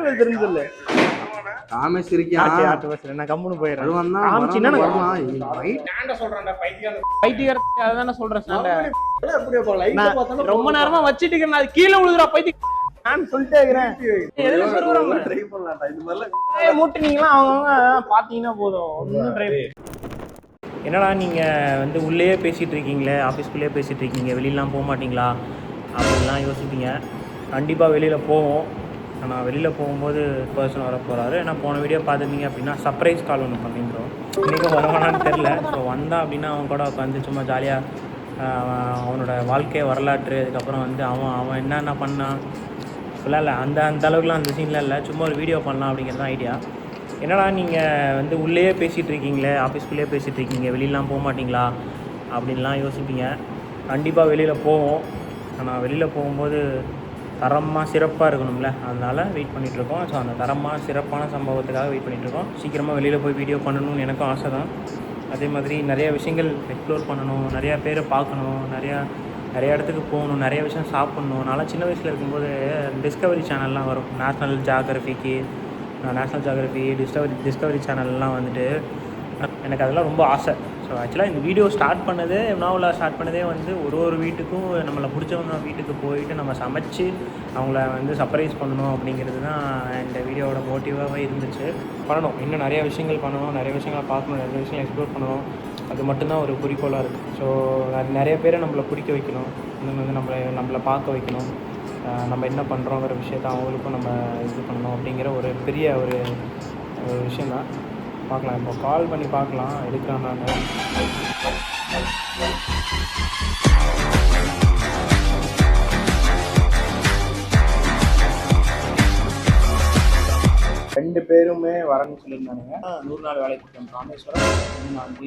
பேசுறேன்னு சொல்லு. காமேஷ் இருக்கியா? ஆட்டு பேசுறேன். நான் கம்முன்னு போயிடுறேன். அதான் சொல்றேன். ரொம்ப நேரமா வச்சிட்டு இருக்கேன். அது கீழே விழுதுறா பைத்தியம். நான் சொல்லிட்டே இருக்கிறேன். மூட்டுனீங்களா அவங்க பாத்தீங்கன்னா போதும். என்னடா நீங்கள் வந்து உள்ளே பேசிகிட்டு இருக்கீங்களே, ஆஃபீஸ்க்குள்ளேயே பேசிகிட்டு இருக்கீங்க, வெளியிலாம் போக மாட்டிங்களா அப்படின்லாம் யோசிப்பீங்க. கண்டிப்பாக வெளியில் போவோம். ஆனால் வெளியில் போகும்போது பர்சன் வர போகிறாரு. ஏன்னா போன வீடியோ பார்த்துருந்தீங்க அப்படின்னா சர்ப்ரைஸ் கால் ஒன்று பண்ணிக்கிறோம். இன்றைக்கும் வருவானான்னு தெரில. ஸோ வந்தான் அப்படின்னா அவன் கூட உட்காந்து சும்மா ஜாலியாக அவனோட வாழ்க்கை வரலாற்று, அதுக்கப்புறம் வந்து அவன் என்னென்ன பண்ணான் ஃபுல்லாக இல்லை, அந்த அளவுக்குலாம் அந்த சீன்லாம் இல்லை. சும்மா ஒரு வீடியோ பண்ணலாம் அப்படிங்கிறது தான் ஐடியா. என்னடா நீங்கள் வந்து உள்ளே பேசிகிட்டு இருக்கீங்களே, ஆஃபீஸ்க்குள்ளேயே பேசிகிட்டு இருக்கீங்க, வெளியிலாம் போக மாட்டிங்களா அப்படின்லாம் யோசிப்பீங்க. கண்டிப்பாக வெளியில் போவோம். ஆனால் வெளியில் போகும்போது தரமாக சிறப்பாக இருக்கணும்ல, அதனால் வெயிட் பண்ணிகிட்ருக்கோம். ஸோ அந்த தரமாக சிறப்பான சம்பவத்துக்காக வெயிட் பண்ணிகிட்ருக்கோம். சீக்கிரமாக வெளியில் போய் வீடியோ பண்ணணும்னு எனக்கும் ஆசை தான். அதே மாதிரி நிறைய விஷயங்கள் எக்ஸ்ப்ளோர் பண்ணணும், நிறையா பேரை பார்க்கணும், நிறைய இடத்துக்கு போகணும், நிறைய விஷயம் சாப்பிட்ணும். நல்லா சின்ன வயசில் இருக்கும்போது டிஸ்கவரி சேனல்லாம் வரும். நேஷ்னல் ஜியாகிரஃபி, டிஸ்கவரி சேனல்லாம் வந்துட்டு எனக்கு அதெல்லாம் ரொம்ப ஆசை. ஸோ ஆக்சுவலாக இந்த வீடியோ ஸ்டார்ட் பண்ணதே வந்து ஒரு வீட்டுக்கும் நம்மளை பிடிச்சவங்க வீட்டுக்கு போயிட்டு நம்ம சமைச்சு அவங்கள வந்து சர்ப்ரைஸ் பண்ணணும் அப்படிங்கிறது தான் இந்த வீடியோவோட மோட்டிவாகவே இருந்துச்சு. பண்ணணும், இன்னும் நிறைய விஷயங்கள் பண்ணணும், நிறைய விஷயங்களை பார்க்கணும், நிறைய விஷயங்கள் எக்ஸ்ப்ளோர் பண்ணணும். அது மட்டும்தான் ஒரு குறிக்கோளாக இருக்குது. ஸோ நிறைய பேரை நம்மளை பிடிக்க வைக்கணும், இன்னும் வந்து நம்மளை பார்க்க வைக்கணும், நம்ம என்ன பண்ணுறோங்கிற விஷயத்த அவங்களுக்கும் நம்ம இது பண்ணணும் அப்படிங்கிற ஒரு பெரிய ஒரு விஷயந்தான். பார்க்கலாம், இப்போ கால் பண்ணி பார்க்கலாம் எடுக்கிறான். நான் ரெண்டு பேருமே வரணும்னு சொல்லியிருந்தானுங்க. 100 நாள் வேலை திட்டம் ராமேஸ்வரம்.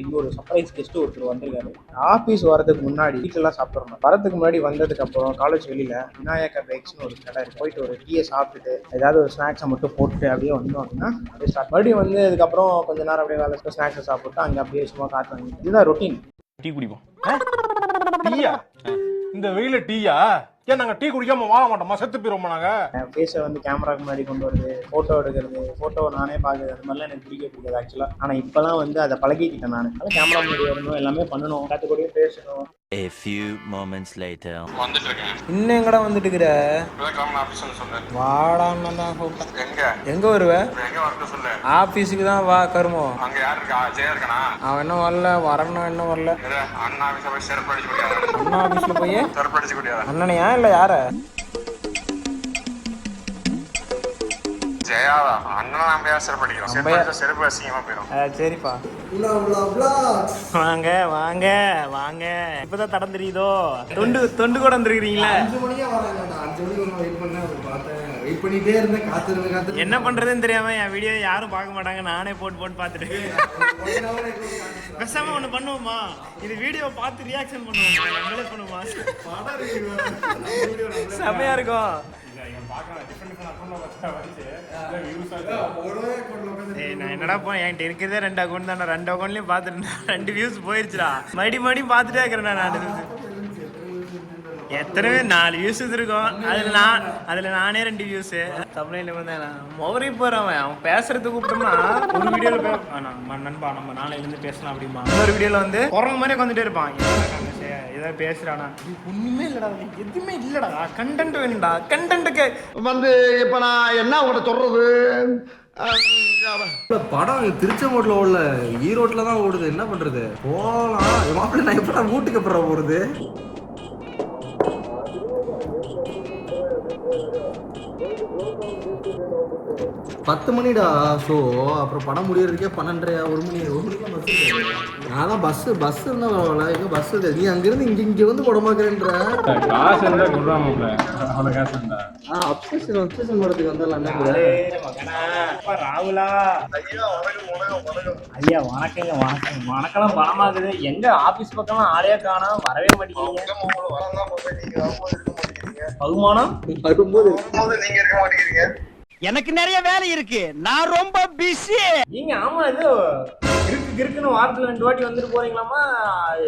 இன்னொரு சர்ப்ரைஸ் கெஸ்ட் ஒருத்தர் வந்திருக்காரு. ஆஃபீஸ் வரதுக்கு முன்னாடி வீட்டிலலாம் சாப்பிட்றோம். வரதுக்கு முன்னாடி வந்ததுக்கு அப்புறம் காலேஜ் வெளியில விநாயகா பேக்ஸ்னு ஒரு கடை போயிட்டு ஒரு டீயை சாப்பிட்டுட்டு ஏதாவது ஒரு ஸ்நாக்ஸை மட்டும் போட்டுட்டு அப்படியே வந்தோம் அப்படின்னா அப்படியே ஸ்டார்ட் மறுபடியும் வந்து அதுக்கப்புறம் கொஞ்ச நேரம் அப்படியே வேலை ஸ்நாக்ஸை சாப்பிட்டு அங்கே அப்படியே சும்மா காற்று வாங்கி இதுதான் ரொட்டீன். டீ குடிப்போம். டீயா? இந்த வெயில டீயா? ஏன் நாங்க டீ குடிக்காம வாழ மாட்டோமா? செத்து போயிருவோமா? நாங்க ஃபேஸை வந்து கேமராக்கு முன்னாடி கொண்டு வருது, ஃபோட்டோ எடுக்கிறது, ஃபோட்டோ நானே பார்க்குறது, அது மாதிரிலாம் எனக்கு பிடிக்காது ஆக்சுவலாக. ஆனால் இப்போலாம் வந்து அதை பழகிக்கிட்டேன் நான். அது கேமரா முன்னாடி வரணும், எல்லாமே பண்ணணும், எல்லாத்துக்கூடயும் பேசணும். A few moments later. இன்னும் எங்கடா வந்துட்டு இருக்கிற? வாடான்னு தான் கூப்பிட்டேன். எங்க வருவ? ஆபீஸுக்கு தான் வா கருமோ. அவன் என்ன வரல, வரணும் என்ன வரல. அண்ணா ஆபீஸ்ல போய் அண்ணனையா இல்ல யார? சரிப்பா, வாங்க வாங்க வாங்க. இப்பதான் தடம் தெரியுதோ? தொண்டு கூட வந்துருக்கீங்களா? என்ன பண்றதுன்னு தெரியாம என் வீடியோ யாரும் பார்க்க மாட்டாங்க, நானே போட்டு பார்த்துட்டு பேசாம ஒண்ணு பண்ணுவோமா? இது வீடியோ பார்த்து ரியாக்ஷன் பண்ணுவோமா? நம்மளே பண்ணுவோமா? செமையா இருக்கும். நான் என்னடா என்கிட்ட இருக்கிறதே 2 அக்கௌண்ட் தானே, 2 அக்கௌண்ட்லயும் பாத்துட்டு 2 வியூஸ் போயிருச்சுடா. மறுபடியும் பாத்துட்டே இருக்கிறேன் நான். எத்தனை 4 வியூஸ் இருக்கும். அதுல நானே 2 வியூஸ். தமிழ்ல வந்தேன் மோகரி போறவன். அவன் பேசுறது கூப்பிட்டோம்னா ஒரு வீடியோல நண்பா நம்ம நாளையில இருந்து பேசலாம் அப்படிமா, இன்னொரு வீடியோல வந்து குரங்கு மாதிரி வந்துட்டே இருப்பான். ஏதாவது பேசுறானா? ஒண்ணுமே இல்லடா, எதுவுமே இல்லடா. கண்டென்ட் வேணும்டா. கண்டென்ட்டுக்கு வந்து இப்ப நான் என்ன உங்கள்கிட்ட சொல்றது? படம் திருச்செங்கோட்ல ஓடல, ஈரோட்ல தான் ஓடுது. என்ன பண்றது? போலாம் மாப்பிள்ள. நான் எப்படா வீட்டுக்கு அப்புறம் போறது? பத்து மணிடா ஷோ. அப்புறம் படம் முடியறதுக்கே 12:30 1 மணிக்கெல்லாம் பஸ். நான் தான் பஸ் இருந்தா பரவாயில்ல, எங்க பஸ் இல்லை. நீ அங்கிருந்து இங்க வந்து படமாக்குறேன்ற காசு இருந்தா கொடுறாமல. அவ்வளவு காசு இருந்தா அப்சேஷன் வரதுக்கு வந்துடலாம். ராகுலா ஐயா வணக்கங்க. வணக்கம் பணமாகுது. எங்க ஆபீஸ் பக்கம் ஆளையா காணோம், வரவே மாட்டேங்கிறீங்க. பகுமானம் வரும்போது நீங்க இருக்க மாட்டேங்கிறீங்க. எனக்கு நிறைய வேலை இருக்கு, நான் ரொம்ப பிஸி. நீங்க ஆமா இது இருக்குன்னு வாரத்துல 2 வாட்டி வந்துட்டு போறீங்களாமா?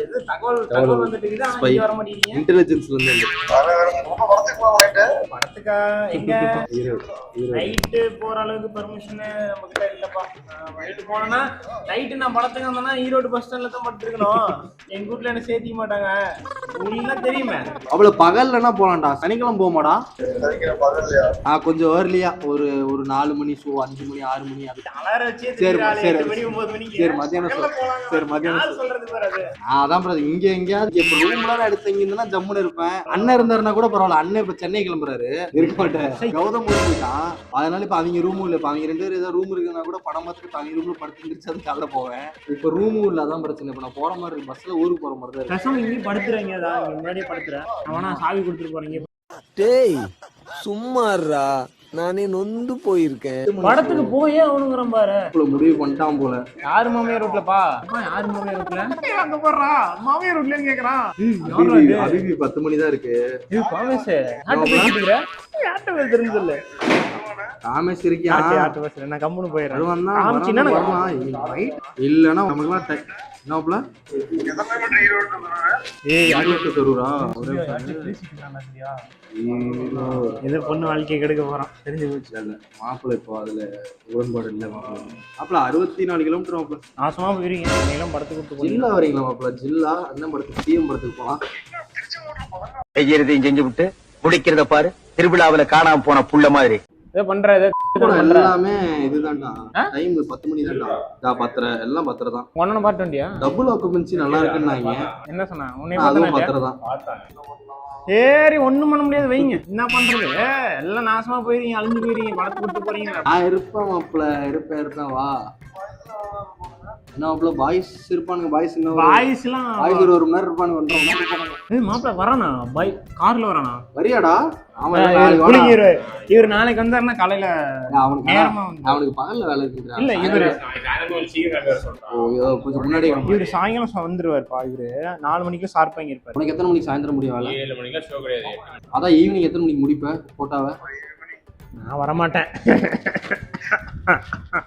இது தகவல் வந்துட்டு இருக்குது. ஆனா இங்க வர மாட்டேங்கிறீங்க. இன்டெலிஜென்ஸ்ல இருந்து படத்துக்கா எங்க நைட்டு போற அளவுக்கு பெர்மிஷன் நம்ம கிட்ட இல்லப்பா. நைட்டு போனேன்னா நைட்டு நான் படத்துக்கு வந்தேன்னா ஈரோடு பஸ் ஸ்டாண்ட்ல தான் படுத்துருக்கணும். எங்க வீட்டுல என்ன சேர்த்திக்க மாட்டாங்க. உங்களுக்கு தெரியுமே. அவ்வளவு பகல்லன்னா போலாம்டா. சனிக்கிழமை போமாடா. கொஞ்சம் ஏர்லியா ஒரு 4 மணி ஷோ 5 மணி 6 மணி அலாரம் வச்சே சரி 8 மணி 9 மணிக்கு. சரி மத்தியானம் சொல்றது பாரு. அதான் பிரதர் இங்க எங்கேயாவது இப்ப ரூம்லாம் எடுத்து இங்க இருந்தா ஜம்முன்னு இருப்பேன். அண்ணன் இருந்தாருன்னா கூட பரவாயில்ல. அண்ணன் இப்ப சென்னை கிளம்புறாரு. இருக்க மாட்டேன். கௌதம் போயிட்டான். அதனால இப்ப அவங்க ரூமும் இல்ல. இப்ப அவங்க 2 பேரும் ஏதாவது ரூம் இருக்குன்னா கூட படம் பார்த்துட்டு அவங்க ரூம்ல படுத்து இருந்துச்சு காலைல போவேன். இப்ப ரூமும் இல்ல. அதான் பிரச்சனை. இப்ப நான் போற மாதிரி இருக்கு. பஸ்ல ஊருக்கு போற மாதிரி தான் கசம் இங்கே படுத்துறீங்க. அதான் முன்னாடியே படுத்துறேன். அவனா சாவி கொடுத்துட்டு போறீங்க. டேய் சும்மாறா, நானே நொந்து போயிருக்கேன். படத்துக்கு போயே அவனுங்கிறான் பாரு. முடிவு பண்ணிட்டான் போல. யாரு மாமியார் ரூட்லப்பா? யாரு மாமியார் ரூட்ல? அங்க போறா மாமியார் ரூட்லன்னு கேக்குறான். அபிபி 10 மணி தான் இருக்கு. இது காமேஷ் யார்ட்ட பேசிட்டு யார்ட்ட பேச தெரிஞ்சதில்ல. காமேஷ் இருக்கியா? யார்ட்ட பேசுற? நான் கம்முன்னு போயிடுறேன். இல்லன்னா நமக்குலாம் என்னப்ல ஏதோ பொண்ணு வாழ்க்கையை கெடுக்க போறான். தெரிஞ்சு போச்சு. இல்ல மாப்பிள்ள இப்போ அதுல உடன்பாடு இல்ல. மாப்பிள்ள 64 கிலோமீட்டர் மாப்பிள்ள. நாசமா போயிருக்கீங்க. நீங்களும் படத்துக்கு கூப்பிட்டு ஜில்லா வரீங்களா மாப்பிள்ள? ஜில்லா அண்ணன் படத்துக்கு சிஎம் படத்துக்கு போலாம். செய்யறதையும் செஞ்சு விட்டு முடிக்கிறத பாரு. திருவிழாவில காணாம போன புள்ள மாதிரி எல்லாமே இதுதான்டா. டைம் 10 மணி தான்டா. பத்திர எல்லாம் பத்திர தான். ஒன்னு பாட்டு வண்டியா? டபுள் ஆக்குபென்சி நல்லா இருக்குன்னாங்க. என்ன சொன்னா? அதுவும் பத்திர தான். சரி ஒண்ணும் பண்ண முடியாது. வைங்க. என்ன பண்றது? எல்லாம் நாசமா போயிருக்கீங்க. அழிஞ்சு போயிருக்கீங்க. படத்துக்கு கூப்பிட்டு போறீங்க. நான் இருப்பேன் மாப்பிள்ள. இருப்பேன் வா. என்ன மாப்பிள்ள பாய்ஸ் இருப்பானுங்க. பாய்ஸ் பாய்ஸ்லாம் பாய்ஸ் ஒரு மணி நேரம் இருப்பானுங்க. மாப்பிள்ள வரானா? கார்ல வரானா? வரியாடா? இவர் நாளைக்கு வந்தாருன்னா காலையில அவனுக்கு பகல்ல வேலை இருக்கு. இல்ல இவரு கொஞ்சம் முன்னாடி இவரு சாயங்காலம் வந்துருவாருப்பா. இவரு 4 மணிக்கு ஷார்ப்பாங்க இருப்பாரு. உனக்கு எத்தனை மணிக்கு சாயந்தரம் முடியும் வேலை? 7 மணிக்கு ஷோ கிடையாது. அதான் ஈவினிங் எத்தனை மணிக்கு முடிப்ப போட்டாவ? நான் வரமாட்டேன்.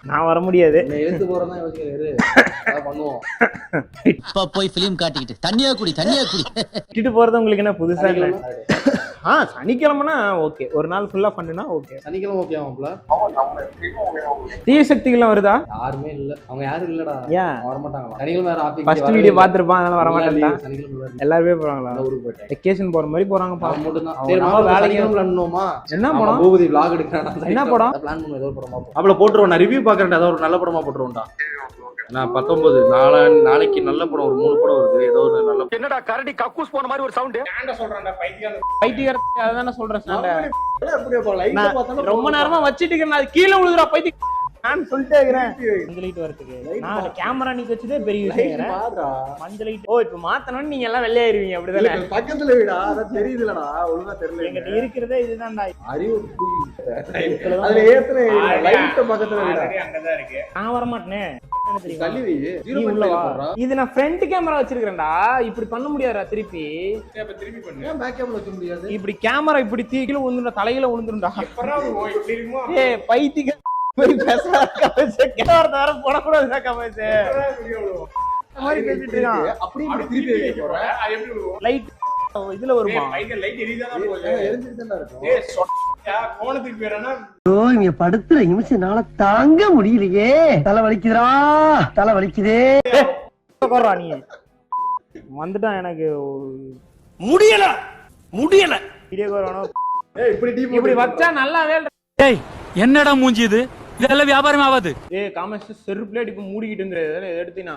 நான் வர முடியாது. எழுந்து போறதா யோசிக்கிறாரு. பண்ணுவோம். இப்ப போய் பிலிம் காட்டிக்கிட்டு தண்ணியா குடி விட்டுட்டு போறது உங்களுக்கு என்ன புதுசா இல்ல? சனிக்கிழமைனா ஓகே. ஒரு நாள் ஃபுல்லா பண்ணுனா ஓகே. சனிக்கிழமை ஓகே ஆகும்ல. தீய சக்திகள்லாம் வருதா? யாருமே இல்ல. அவங்க யாரும் இல்லடா. ஏன் வர மாட்டாங்களா? சனிக்கிழமை வேற ஆபீஸ். First video பாத்துறப்பான். அதனால வர மாட்டாங்க. சனிக்கிழமை எல்லாரும் போறாங்களா? ஊருக்கு போயிட்டேன். வெக்கேஷன் போற மாதிரி போறாங்க. பாவம் மட்டும் தான். சரி நம்ம வேலைக்கு பண்ணனுமா? என்ன படம்? பூபதி vlog எடுக்கறானா? என்ன படம்? பிளான் பண்ணுவோம். ஏதோ ஒரு படமா போறோம். அப்பள போட்டுறோம். நான் ரிவ்யூ பாக்குறேன்டா. ஏதோ ஒரு நல்ல படமா போட்டுறோம்டா. நான் 19 நாளைக்கு நல்ல படம் ஒரு 3 படம் வருது. ஏதோ ஒரு நல்ல. என்னடா கரடி கக்கூஸ் போன மாதிரி ஒரு சவுண்ட். ஏன்டா சொல்றேன்டா பைத்தியம். அதான் சொல்றேன். லைட்டா பார்த்தா ரொம்ப நேரமா வச்சிட்டு இருக்கேன். அது கீழ விழுதுறா பைத்தியம். நான் சொல்லிட்டே இருக்கேன். மஞ்சள் லைட் வரதுக்கு நான் கேமரா நிக்க வச்சதே பெரிய விஷயம். பாருடா மஞ்சள் லைட். ஓ இப்ப மாத்தணும்னு நீங்க எல்லாம் வெள்ளையாயிருவீங்க அப்படிதானே? பக்கத்துல வீடா? அத தெரியுதுலடா. ஒழுங்கா தெரியல. என்கிட்ட இருக்கிறதே இதுதான்டா. அறிவு அதுல ஏத்துற லைட் பக்கத்துல வீடா. அங்கதான் இருக்கு. நான் வர மாட்டேனே. தள்ளி வை. இது நான் ஃப்ரண்ட் கேமரா வச்சிருக்கேன்டா. இப்படி பண்ண முடியாதுடா திருப்பி. அப்ப திருப்பி பண்ணு. ஏன் பேக் கேமரா வைக்க முடியாது? இப்படி கேமரா இப்படி கீழ விழுந்துடா. தலையில விழுந்துடா. எப்பறா இப்படி இருக்குமோ? ஏய் பைத்தியம் போய் பேசுறா. கேமரா வர போடக்கூடாதுடா கமெண்ட். மாதிரி பேசிட்டு இருக்கான். அப்படி திருப்பி வைக்க போறேன். அது எப்படி வரும்? லைட் இதுல வருமா? லைட் எரியுதானா போகுது? எரிஞ்சிட்டு தான் இருக்கும். ஏய் சொட்டியா கோணத்துக்கு பேரனா? இங்க படுத்துற நிமிஷம்னால தாங்க முடியலையே. தலை வலிக்குதே. போறா நீ வந்துட்டான். எனக்கு முடியல வீடியோ வரணும். ஏய் இப்படி வச்சா நல்லாவே. டேய் என்னடா மூஞ்சி இது? இதெல்லாம் வியாபாரம் ஆகாது. ஏய் காமர்ஸ் செருப்புல இப்ப மூடிக்கிட்டு இருந்தது. எடுத்தீனா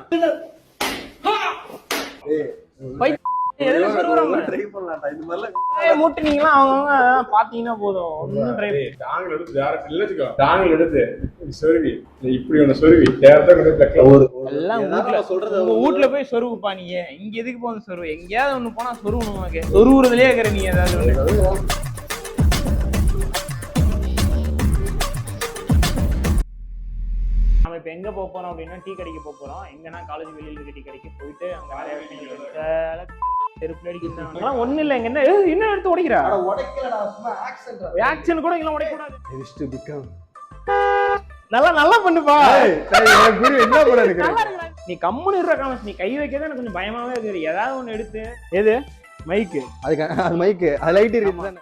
எதுல சொல்றாங்க? ட்ரை பண்ணலாம்டா. இந்த மாதிரி மூட்டுனீங்களா அவங்க பாத்தீங்கன்னா போதும். ஒண்ணும் ட்ரை டாங்கல் எடுத்து டைரக்ட் இல்லச்சுக்கோ. டாங்கல் எடுத்து சொருவி. இப்படி ஒன்னு சொருவி. டேரக்டா கொண்டு பிளக்ல எல்லாம் வீட்ல சொல்றது. உங்க வீட்ல போய் சொருவுப்பா நீங்க. இங்க எதுக்கு போன சொருவு? எங்கயாவது ஒண்ணு போனா சொருவணும். உனக்கு சொருவுறதுலயே இருக்கற நீ ஏதாவது ஒண்ணு. நம்ம இப்ப எங்க போக போறோம் அப்படின்னா டீ கடைக்கு போக போறோம். எங்கன்னா காலேஜ் வெளியில இருக்க டீ கடைக்கு போயிட்டு அங்க நிறைய செருப்பு அடிக்கிறாங்க. ஒண்ணு இல்ல. எங்க என்ன எடுத்து உடைக்கிறா? உடைக்கலடா. சும்மா ஆக்சன்ட். ஆக்சன் கூட எல்லாம் உடைக்க கூடாது. நல்லா பண்ணுப்பா. என்ன படம் எடுக்கிறேன்? நல்லா இருக்குடா. நீ கம்முன்னு இருக்க காமஸ், நீ கை வைக்கதான் எனக்கு கொஞ்சம் பயமாவே இருக்குது. ஏதாவது ஒண்ணு எடுத்து. எது மைக்கு? அது மைக்கு, அது லைட் இருக்கு.